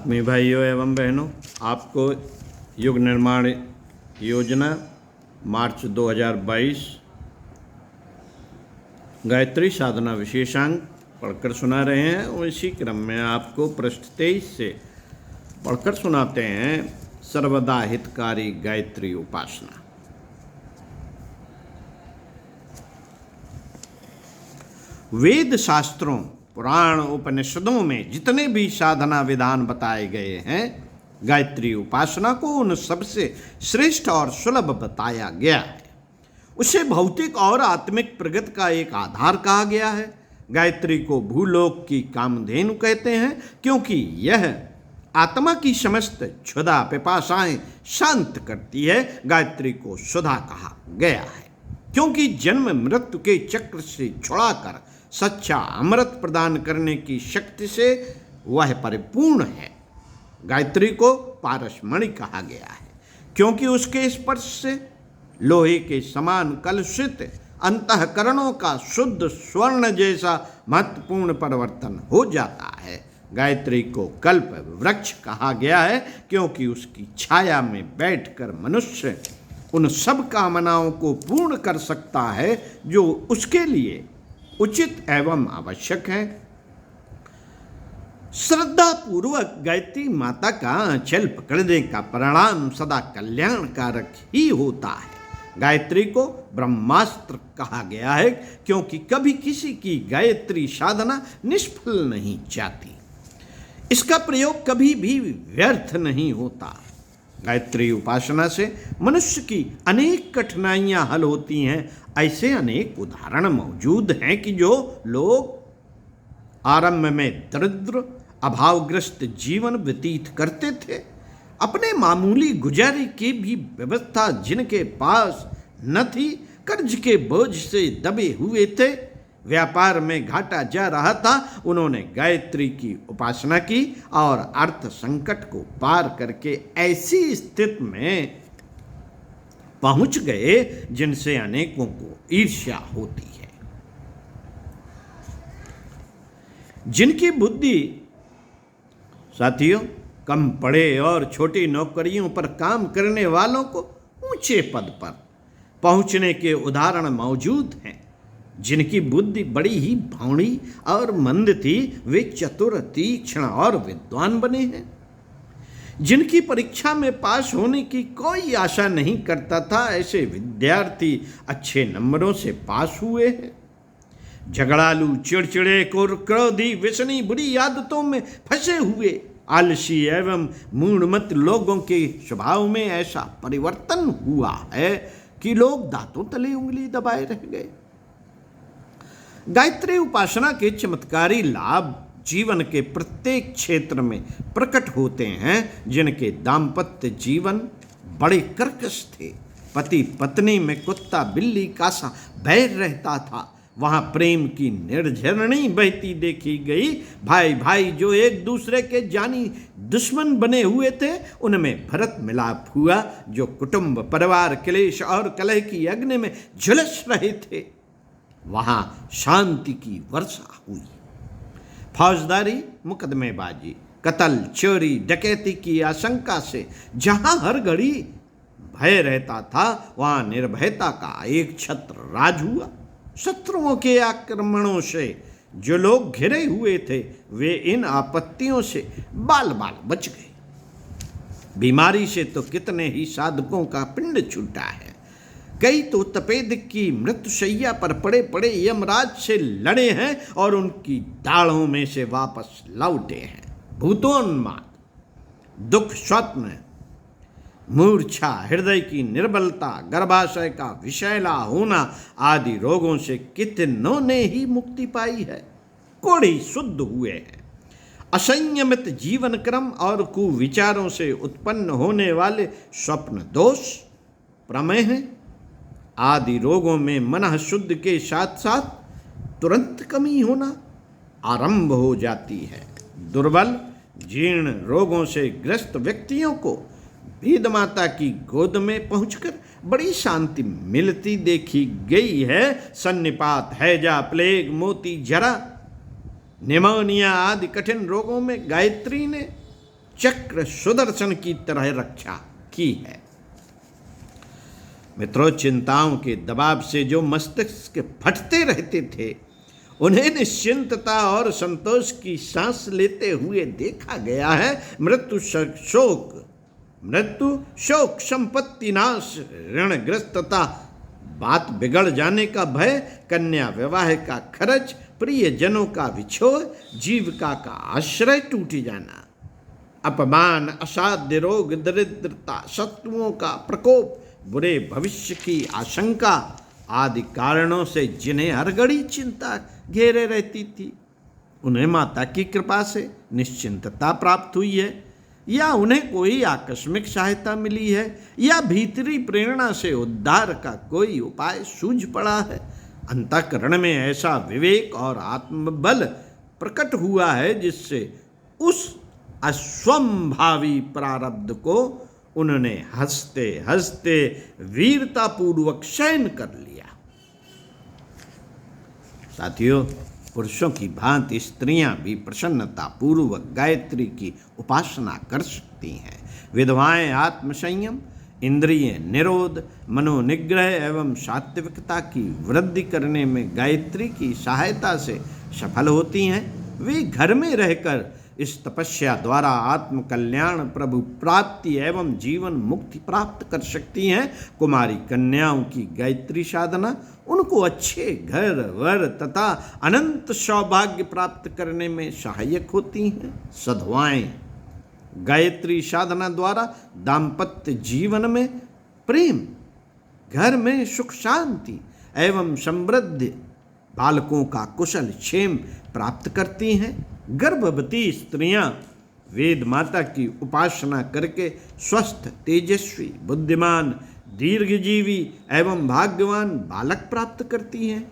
मेरे भाइयों एवं बहनों, आपको युग निर्माण योजना मार्च 2022 गायत्री साधना विशेषांक पढ़कर सुना रहे हैं और इसी क्रम में आपको पृष्ठ 23 से पढ़कर सुनाते हैं सर्वदा हितकारी गायत्री उपासना। वेद शास्त्रों, पुराण, उपनिषदों में जितने भी साधना विधान बताए गए हैं, गायत्री उपासना को उन सबसे श्रेष्ठ और सुलभ बताया गया है। उसे भौतिक और आत्मिक प्रगति का एक आधार कहा गया है। गायत्री को भूलोक की कामधेनु कहते हैं क्योंकि यह आत्मा की समस्त क्षुधा पिपासाएं शांत करती है। गायत्री को सुधा कहा गया है क्योंकि जन्म मृत्यु के चक्र से छुड़ाकर सच्चा अमृत प्रदान करने की शक्ति से वह परिपूर्ण है। गायत्री को पारसमणि कहा गया है क्योंकि उसके स्पर्श से लोहे के समान कलुषित अंतःकरणों का शुद्ध स्वर्ण जैसा महत्वपूर्ण परिवर्तन हो जाता है। गायत्री को कल्प वृक्ष कहा गया है क्योंकि उसकी छाया में बैठकर मनुष्य उन सब कामनाओं को पूर्ण कर सकता है जो उसके लिए उचित एवं आवश्यक है। श्रद्धा पूर्वक गायत्री माता का आंचल पकड़ने का परिणाम सदा कल्याणकारक ही होता है। गायत्री को ब्रह्मास्त्र कहा गया है क्योंकि कभी किसी की गायत्री साधना निष्फल नहीं जाती। इसका प्रयोग कभी भी व्यर्थ नहीं होता। गायत्री उपासना से मनुष्य की अनेक कठिनाइयां हल होती हैं। ऐसे अनेक उदाहरण मौजूद हैं कि जो लोग आरंभ में दरिद्र अभावग्रस्त जीवन व्यतीत करते थे, अपने मामूली गुजारे की भी व्यवस्था जिनके पास न थी, कर्ज के बोझ से दबे हुए थे, व्यापार में घाटा जा रहा था, उन्होंने गायत्री की उपासना की और अर्थ संकट को पार करके ऐसी स्थिति में पहुंच गए जिनसे अनेकों को ईर्ष्या होती है। जिनकी बुद्धि साथियों कम पढ़े और छोटी नौकरियों पर काम करने वालों को ऊंचे पद पर पहुंचने के उदाहरण मौजूद हैं। जिनकी बुद्धि बड़ी ही भौड़ी और मंद थी, वे चतुर, तीक्ष्ण और विद्वान बने हैं। जिनकी परीक्षा में पास होने की कोई आशा नहीं करता था, ऐसे विद्यार्थी अच्छे नंबरों से पास हुए हैं। झगड़ालू, चिड़चिड़े, क्रोधी, व्यसनी, बुरी आदतों में फंसे हुए आलसी एवं मूढ़मत लोगों के स्वभाव में ऐसा परिवर्तन हुआ है कि लोग दांतों तले उंगली दबाए रह गए। गायत्री उपासना के चमत्कारी लाभ जीवन के प्रत्येक क्षेत्र में प्रकट होते हैं। जिनके दाम्पत्य जीवन बड़े कर्कश थे, पति पत्नी में कुत्ता बिल्ली का सा बैर रहता था, वहां प्रेम की निर्झरणी बहती देखी गई। भाई भाई जो एक दूसरे के जानी दुश्मन बने हुए थे, उनमें भरत मिलाप हुआ। जो कुटुंब, परिवार क्लेश और कलह की अग्नि में झुलस रहे थे, वहां शांति की वर्षा हुई। फौजदारी, मुकदमेबाजी, कत्ल, चोरी, डकैती की आशंका से जहां हर घड़ी भय रहता था, वहां निर्भयता का एक छत्र राज हुआ। शत्रुओं के आक्रमणों से जो लोग घिरे हुए थे, वे इन आपत्तियों से बाल बाल बच गए। बीमारी से तो कितने ही साधकों का पिंड छूटा है। कई तो तपेदिक की मृत्युशैया पर पड़े पड़े यमराज से लड़े हैं और उनकी दाढ़ों में से वापस लौटे हैं। भूतोन्माद, दुख, स्वप्न, मूर्छा, हृदय की निर्बलता, गर्भाशय का विषैला होना आदि रोगों से कितनों ने ही मुक्ति पाई है, कोढ़ी शुद्ध हुए हैं। असंयमित जीवन क्रम और कुविचारों से उत्पन्न होने वाले स्वप्न दोष, प्रमेह आदि रोगों में मन शुद्ध के साथ साथ तुरंत कमी होना आरंभ हो जाती है। दुर्बल, जीर्ण रोगों से ग्रस्त व्यक्तियों को वेद माता की गोद में पहुंचकर बड़ी शांति मिलती देखी गई है। सन्निपात, हैजा, प्लेग, मोती, जरा, निमोनिया आदि कठिन रोगों में गायत्री ने चक्र सुदर्शन की तरह रक्षा की है। मित्रों, चिंताओं के दबाव से जो मस्तिष्क फटते रहते थे, उन्हें निश्चिंतता और संतोष की सांस लेते हुए देखा गया है। मृत्यु शोक, संपत्ति नाश, ऋणग्रस्तता, बात बिगड़ जाने का भय, कन्या विवाह का खर्च, प्रियजनों का विछोह, जीविका का आश्रय टूट जाना, अपमान, असाध्य रोग, दरिद्रता, शत्रुओं का प्रकोप, बुरे भविष्य की आशंका आदि कारणों से जिन्हें हर घड़ी चिंता घेरे रहती थी, उन्हें माता की कृपा से निश्चिंतता प्राप्त हुई है, या उन्हें कोई आकस्मिक सहायता मिली है, या भीतरी प्रेरणा से उद्धार का कोई उपाय सूझ पड़ा है। अंतःकरण में ऐसा विवेक और आत्मबल प्रकट हुआ है जिससे उस अस्वंभावी प्रारब्ध को उन्होंने हंसते हंसते वीरतापूर्वक सहन कर लिया। साथियों, पुरुषों की भांति स्त्रियां भी प्रसन्नता पूर्वक गायत्री की उपासना कर सकती हैं। विधवाएं आत्मसंयम, इंद्रिय निरोध, मनोनिग्रह एवं सात्विकता की वृद्धि करने में गायत्री की सहायता से सफल होती हैं। वे घर में रहकर इस तपस्या द्वारा आत्म कल्याण, प्रभु प्राप्ति एवं जीवन मुक्ति प्राप्त कर सकती हैं। कुमारी कन्याओं की गायत्री साधना उनको अच्छे घर वर तथा अनंत सौभाग्य प्राप्त करने में सहायक होती हैं। साधुआएं गायत्री साधना द्वारा दाम्पत्य जीवन में प्रेम, घर में सुख शांति एवं समृद्धि, बालकों का कुशल क्षेम प्राप्त करती हैं। गर्भवती स्त्रियां वेद माता की उपासना करके स्वस्थ, तेजस्वी, बुद्धिमान, दीर्घजीवी एवं भाग्यवान बालक प्राप्त करती हैं।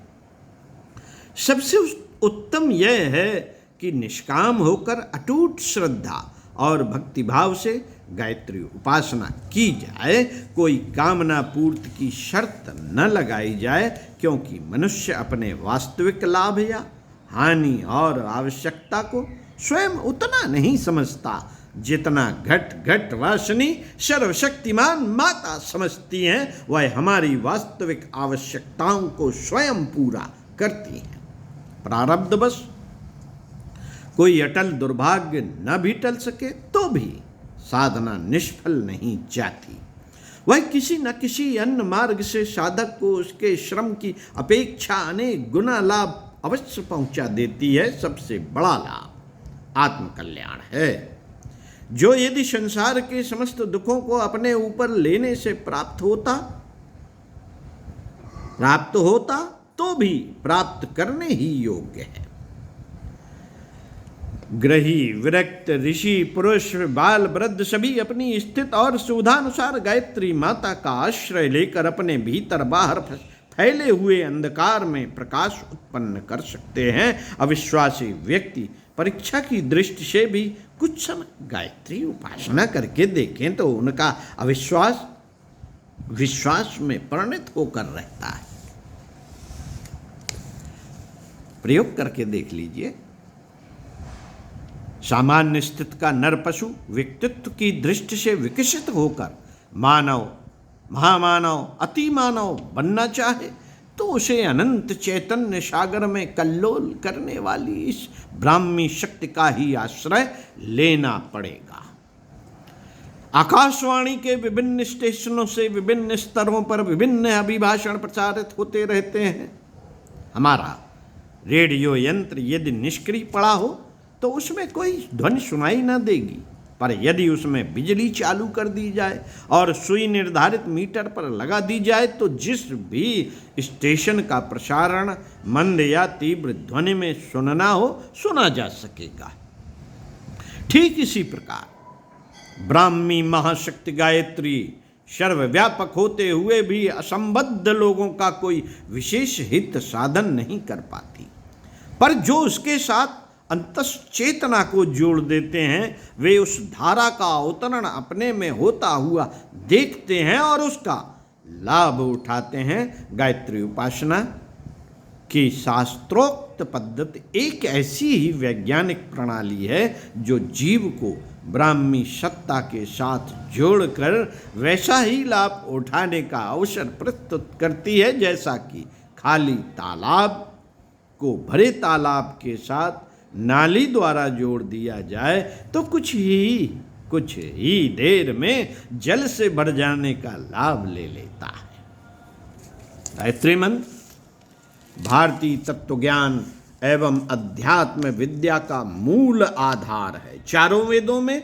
सबसे उत्तम यह है कि निष्काम होकर अटूट श्रद्धा और भक्तिभाव से गायत्री उपासना की जाए। कोई कामना पूर्ति की शर्त न लगाई जाए, क्योंकि मनुष्य अपने वास्तविक लाभ या हानि और आवश्यकता को स्वयं उतना नहीं समझता जितना घट घट वासनी सर्वशक्तिमान माता समझती हैं। वह हमारी वास्तविक आवश्यकताओं को स्वयं पूरा करती हैं। प्रारब्धवश कोई अटल दुर्भाग्य न भी टल सके तो भी साधना निष्फल नहीं जाती। वह किसी न किसी अन्य मार्ग से साधक को उसके श्रम की अपेक्षा अनेक गुना लाभ अवश्य पहुंचा देती है। सबसे बड़ा लाभ आत्मकल्याण है, जो यदि संसार के समस्त दुखों को अपने ऊपर लेने से प्राप्त होता तो भी प्राप्त करने ही योग्य है। ग्रही, विरक्त, ऋषि, पुरुष, बाल, वृद्ध सभी अपनी स्थिति और सुविधानुसार गायत्री माता का आश्रय लेकर अपने भीतर बाहर फैले हुए अंधकार में प्रकाश उत्पन्न कर सकते हैं। अविश्वासी व्यक्ति परीक्षा की दृष्टि से भी कुछ समय गायत्री उपासना करके देखें तो उनका अविश्वास विश्वास में परिणत होकर रहता है। प्रयोग करके देख लीजिए। सामान्य स्थिति का नर पशु व्यक्तित्व की दृष्टि से विकसित होकर मानव, महामानव, अति मानव बनना चाहे तो उसे अनंत चैतन्य सागर में कल्लोल करने वाली इस ब्राह्मी शक्ति का ही आश्रय लेना पड़ेगा। आकाशवाणी के विभिन्न स्टेशनों से विभिन्न स्तरों पर विभिन्न अभिभाषण प्रचारित होते रहते हैं। हमारा रेडियो यंत्र यदि निष्क्रिय पड़ा हो तो उसमें कोई ध्वनि सुनाई न देगी, पर यदि उसमें बिजली चालू कर दी जाए और सुई निर्धारित मीटर पर लगा दी जाए तो जिस भी स्टेशन का प्रसारण मंद या तीव्र ध्वनि में सुनना हो सुना जा सकेगा। ठीक इसी प्रकार ब्राह्मी महाशक्ति गायत्री सर्वव्यापक होते हुए भी असंबद्ध लोगों का कोई विशेष हित साधन नहीं कर पाती, पर जो उसके साथ अंतश्चेतना को जोड़ देते हैं वे उस धारा का अवतरण अपने में होता हुआ देखते हैं और उसका लाभ उठाते हैं। गायत्री उपासना की शास्त्रोक्त पद्धति एक ऐसी ही वैज्ञानिक प्रणाली है जो जीव को ब्राह्मी सत्ता के साथ जोड़कर वैसा ही लाभ उठाने का अवसर प्रस्तुत करती है जैसा कि खाली तालाब को भरे तालाब के साथ नाली द्वारा जोड़ दिया जाए तो कुछ ही देर में जल से भर जाने का लाभ ले लेता है। गायत्री मंत्र भारतीय तत्वज्ञान एवं अध्यात्म विद्या का मूल आधार है। चारों वेदों में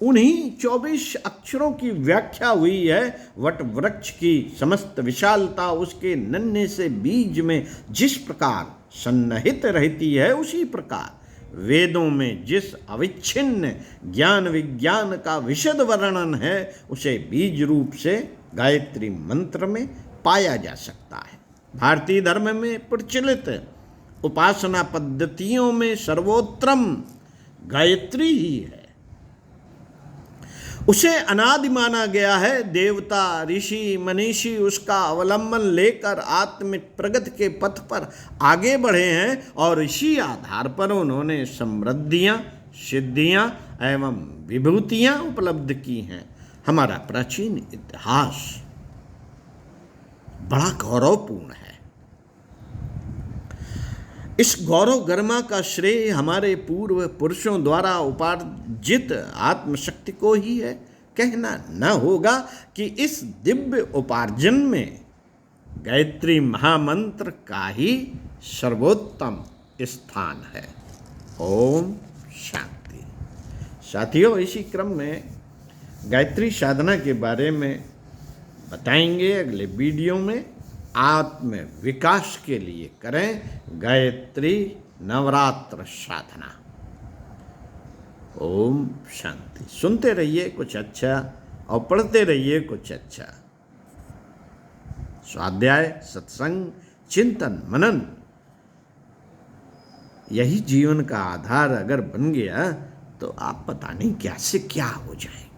उन्हीं 24 अक्षरों की व्याख्या हुई है। वट वृक्ष की समस्त विशालता उसके नन्हे से बीज में जिस प्रकार सन्निहित रहती है, उसी प्रकार वेदों में जिस अविच्छिन्न ज्ञान विज्ञान का विशद वर्णन है, उसे बीज रूप से गायत्री मंत्र में पाया जा सकता है। भारतीय धर्म में प्रचलित उपासना पद्धतियों में सर्वोत्तम गायत्री ही है। उसे अनादि माना गया है। देवता ऋषि मनीषी उसका अवलंबन लेकर आत्मिक प्रगति के पथ पर आगे बढ़े हैं और इसी आधार पर उन्होंने समृद्धियां, सिद्धियां एवं विभूतियां उपलब्ध की हैं। हमारा प्राचीन इतिहास बड़ा गौरवपूर्ण है। इस गौरव गरिमा का श्रेय हमारे पूर्व पुरुषों द्वारा उपार्जित आत्मशक्ति को ही है। कहना न होगा कि इस दिव्य उपार्जन में गायत्री महामंत्र का ही सर्वोत्तम स्थान है। ओम शांति। साथियों, इसी क्रम में गायत्री साधना के बारे में बताएंगे अगले वीडियो में। आत्म विकास के लिए करें गायत्री नवरात्र साधना। ओम शांति। सुनते रहिए कुछ अच्छा और पढ़ते रहिए कुछ अच्छा। स्वाध्याय, सत्संग, चिंतन, मनन, यही जीवन का आधार अगर बन गया तो आप पता नहीं क्या से क्या हो जाएंगे।